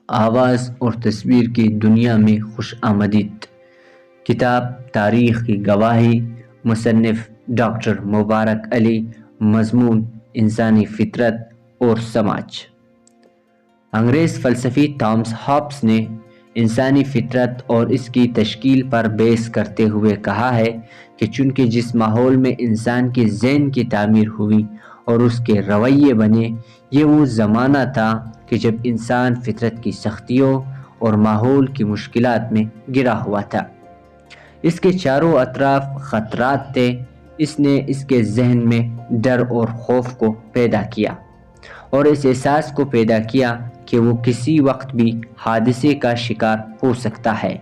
آواز اور تصویر کی دنیا میں خوش آمدید۔ کتاب تاریخ کی گواہی، مصنف ڈاکٹر مبارک علی، مضمون انسانی فطرت اور سماج۔ انگریز فلسفی تھامس ہابس نے انسانی فطرت اور اس کی تشکیل پر بحث کرتے ہوئے کہا ہے کہ چونکہ جس ماحول میں انسان کے ذہن کی تعمیر ہوئی اور اس کے رویے بنے، یہ وہ زمانہ تھا کہ جب انسان فطرت کی سختیوں اور ماحول کی مشکلات میں گرا ہوا تھا۔ اس کے چاروں اطراف خطرات تھے۔ اس نے اس کے ذہن میں ڈر اور خوف کو پیدا کیا اور اس احساس کو پیدا کیا کہ وہ کسی وقت بھی حادثے کا شکار ہو سکتا ہے۔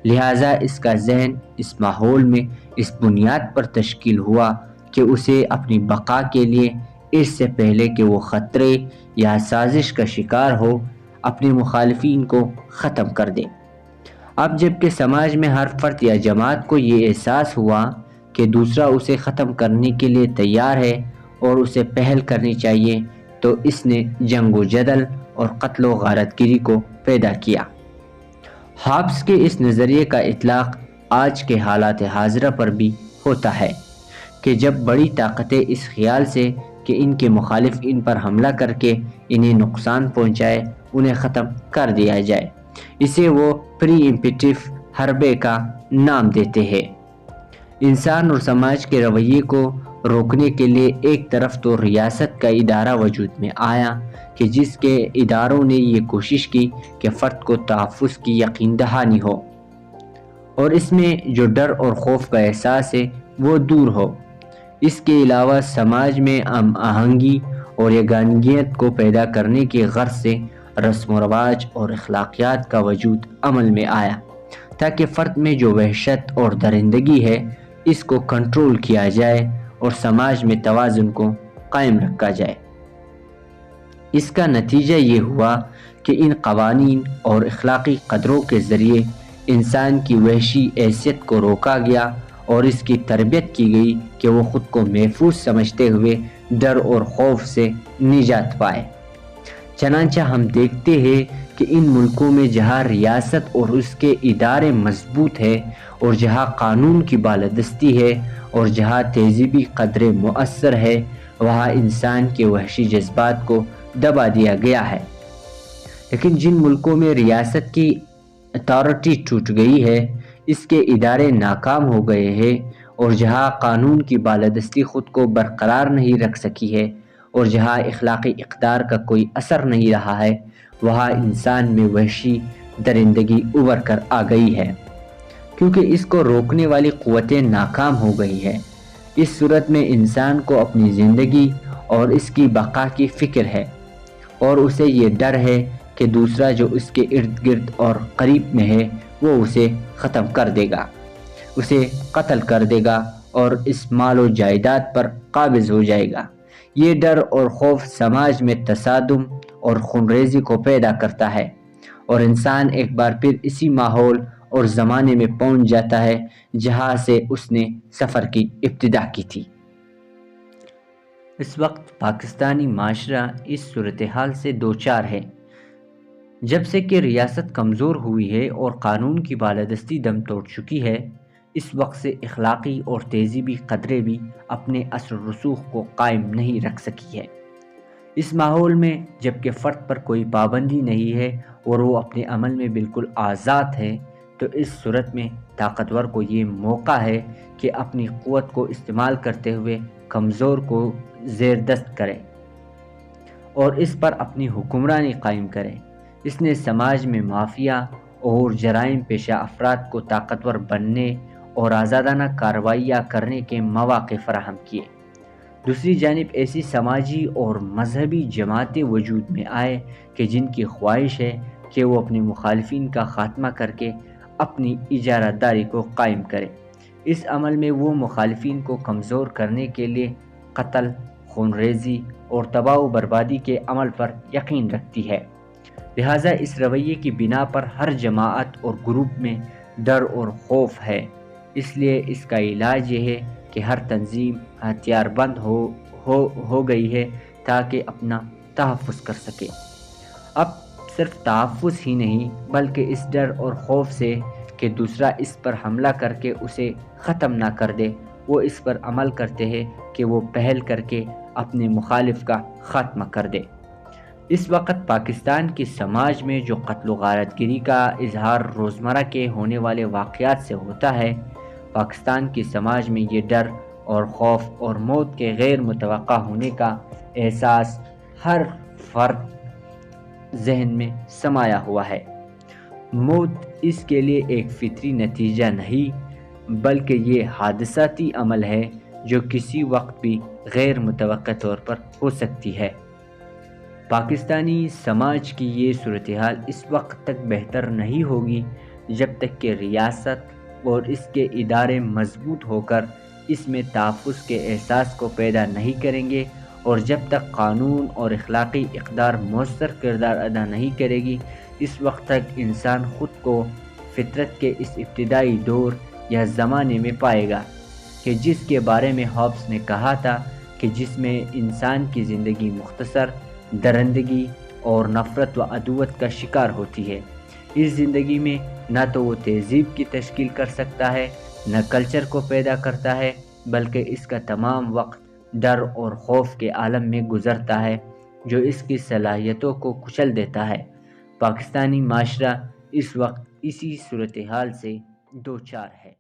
لہٰذا اس کا ذہن اس ماحول میں اس بنیاد پر تشکیل ہوا کہ اسے اپنی بقا کے لیے اس سے پہلے کہ وہ خطرے یا سازش کا شکار ہو، اپنے مخالفین کو ختم کر دے۔ اب جب کہ سماج میں ہر فرد یا جماعت کو یہ احساس ہوا کہ دوسرا اسے ختم کرنے کے لیے تیار ہے اور اسے پہل کرنی چاہیے، تو اس نے جنگ و جدل اور قتل و غارت گری کو پیدا کیا۔ ہابس کے اس نظریے کا اطلاق آج کے حالات حاضرہ پر بھی ہوتا ہے کہ جب بڑی طاقتیں اس خیال سے کہ ان کے مخالف ان پر حملہ کر کے انہیں نقصان پہنچائے، انہیں ختم کر دیا جائے، اسے وہ پری ایمپٹیو حربے کا نام دیتے ہیں۔ انسان اور سماج کے رویے کو روکنے کے لیے ایک طرف تو ریاست کا ادارہ وجود میں آیا کہ جس کے اداروں نے یہ کوشش کی کہ فرد کو تحفظ کی یقین دہانی ہو اور اس میں جو ڈر اور خوف کا احساس ہے وہ دور ہو۔ اس کے علاوہ سماج میں ہم آہنگی اور یگانگیت کو پیدا کرنے کی غرض سے رسم و رواج اور اخلاقیات کا وجود عمل میں آیا تاکہ فرد میں جو وحشت اور درندگی ہے اس کو کنٹرول کیا جائے اور سماج میں توازن کو قائم رکھا جائے۔ اس کا نتیجہ یہ ہوا کہ ان قوانین اور اخلاقی قدروں کے ذریعے انسان کی وحشی حیثیت کو روکا گیا اور اس کی تربیت کی گئی کہ وہ خود کو محفوظ سمجھتے ہوئے ڈر اور خوف سے نجات پائے۔ چنانچہ ہم دیکھتے ہیں کہ ان ملکوں میں جہاں ریاست اور اس کے ادارے مضبوط ہے اور جہاں قانون کی بالادستی ہے اور جہاں تہذیبی قدریں مؤثر ہے، وہاں انسان کے وحشی جذبات کو دبا دیا گیا ہے۔ لیکن جن ملکوں میں ریاست کی اتھارٹی ٹوٹ گئی ہے، اس کے ادارے ناکام ہو گئے ہیں اور جہاں قانون کی بالادستی خود کو برقرار نہیں رکھ سکی ہے اور جہاں اخلاقی اقدار کا کوئی اثر نہیں رہا ہے، وہاں انسان میں وحشی درندگی ابھر کر آ گئی ہے، کیونکہ اس کو روکنے والی قوتیں ناکام ہو گئی ہیں۔ اس صورت میں انسان کو اپنی زندگی اور اس کی بقا کی فکر ہے اور اسے یہ ڈر ہے کہ دوسرا جو اس کے ارد گرد اور قریب میں ہے وہ اسے ختم کر دے گا، اسے قتل کر دے گا اور اس مال و جائیداد پر قابض ہو جائے گا۔ یہ ڈر اور خوف سماج میں تصادم اور خونریزی کو پیدا کرتا ہے اور انسان ایک بار پھر اسی ماحول اور زمانے میں پہنچ جاتا ہے جہاں سے اس نے سفر کی ابتدا کی تھی۔ اس وقت پاکستانی معاشرہ اس صورتحال سے دوچار ہے۔ جب سے کہ ریاست کمزور ہوئی ہے اور قانون کی بالادستی دم توڑ چکی ہے، اس وقت سے اخلاقی اور تہذیبی قدریں بھی اپنے اثر و رسوخ کو قائم نہیں رکھ سکی ہے۔ اس ماحول میں جب کہ فرد پر کوئی پابندی نہیں ہے اور وہ اپنے عمل میں بالکل آزاد ہے، تو اس صورت میں طاقتور کو یہ موقع ہے کہ اپنی قوت کو استعمال کرتے ہوئے کمزور کو زیر دست کرے اور اس پر اپنی حکمرانی قائم کرے۔ اس نے سماج میں مافیا اور جرائم پیشہ افراد کو طاقتور بننے اور آزادانہ کارروائیاں کرنے کے مواقع فراہم کیے۔ دوسری جانب ایسی سماجی اور مذہبی جماعتیں وجود میں آئے کہ جن کی خواہش ہے کہ وہ اپنے مخالفین کا خاتمہ کر کے اپنی اجارہ داری کو قائم کرے۔ اس عمل میں وہ مخالفین کو کمزور کرنے کے لیے قتل، خونریزی اور تباہ و بربادی کے عمل پر یقین رکھتی ہے۔ لہٰذا اس رویے کی بنا پر ہر جماعت اور گروپ میں ڈر اور خوف ہے۔ اس لیے اس کا علاج یہ ہے کہ ہر تنظیم ہتھیار بند ہو گئی ہے تاکہ اپنا تحفظ کر سکے۔ اب صرف تحفظ ہی نہیں بلکہ اس ڈر اور خوف سے کہ دوسرا اس پر حملہ کر کے اسے ختم نہ کر دے، وہ اس پر عمل کرتے ہیں کہ وہ پہل کر کے اپنے مخالف کا خاتمہ کر دے۔ اس وقت پاکستان کی سماج میں جو قتل و غارت گری کا اظہار روزمرہ کے ہونے والے واقعات سے ہوتا ہے، پاکستان کی سماج میں یہ ڈر اور خوف اور موت کے غیر متوقع ہونے کا احساس ہر فرد ذہن میں سمایا ہوا ہے۔ موت اس کے لیے ایک فطری نتیجہ نہیں بلکہ یہ حادثاتی عمل ہے جو کسی وقت بھی غیر متوقع طور پر ہو سکتی ہے۔ پاکستانی سماج کی یہ صورتحال اس وقت تک بہتر نہیں ہوگی جب تک کہ ریاست اور اس کے ادارے مضبوط ہو کر اس میں تحفظ کے احساس کو پیدا نہیں کریں گے، اور جب تک قانون اور اخلاقی اقدار مؤثر کردار ادا نہیں کرے گی، اس وقت تک انسان خود کو فطرت کے اس ابتدائی دور یا زمانے میں پائے گا کہ جس کے بارے میں ہابس نے کہا تھا کہ جس میں انسان کی زندگی مختصر، درندگی اور نفرت و عدوت کا شکار ہوتی ہے۔ اس زندگی میں نہ تو وہ تہذیب کی تشکیل کر سکتا ہے، نہ کلچر کو پیدا کرتا ہے، بلکہ اس کا تمام وقت ڈر اور خوف کے عالم میں گزرتا ہے جو اس کی صلاحیتوں کو کچل دیتا ہے۔ پاکستانی معاشرہ اس وقت اسی صورتحال سے دوچار ہے۔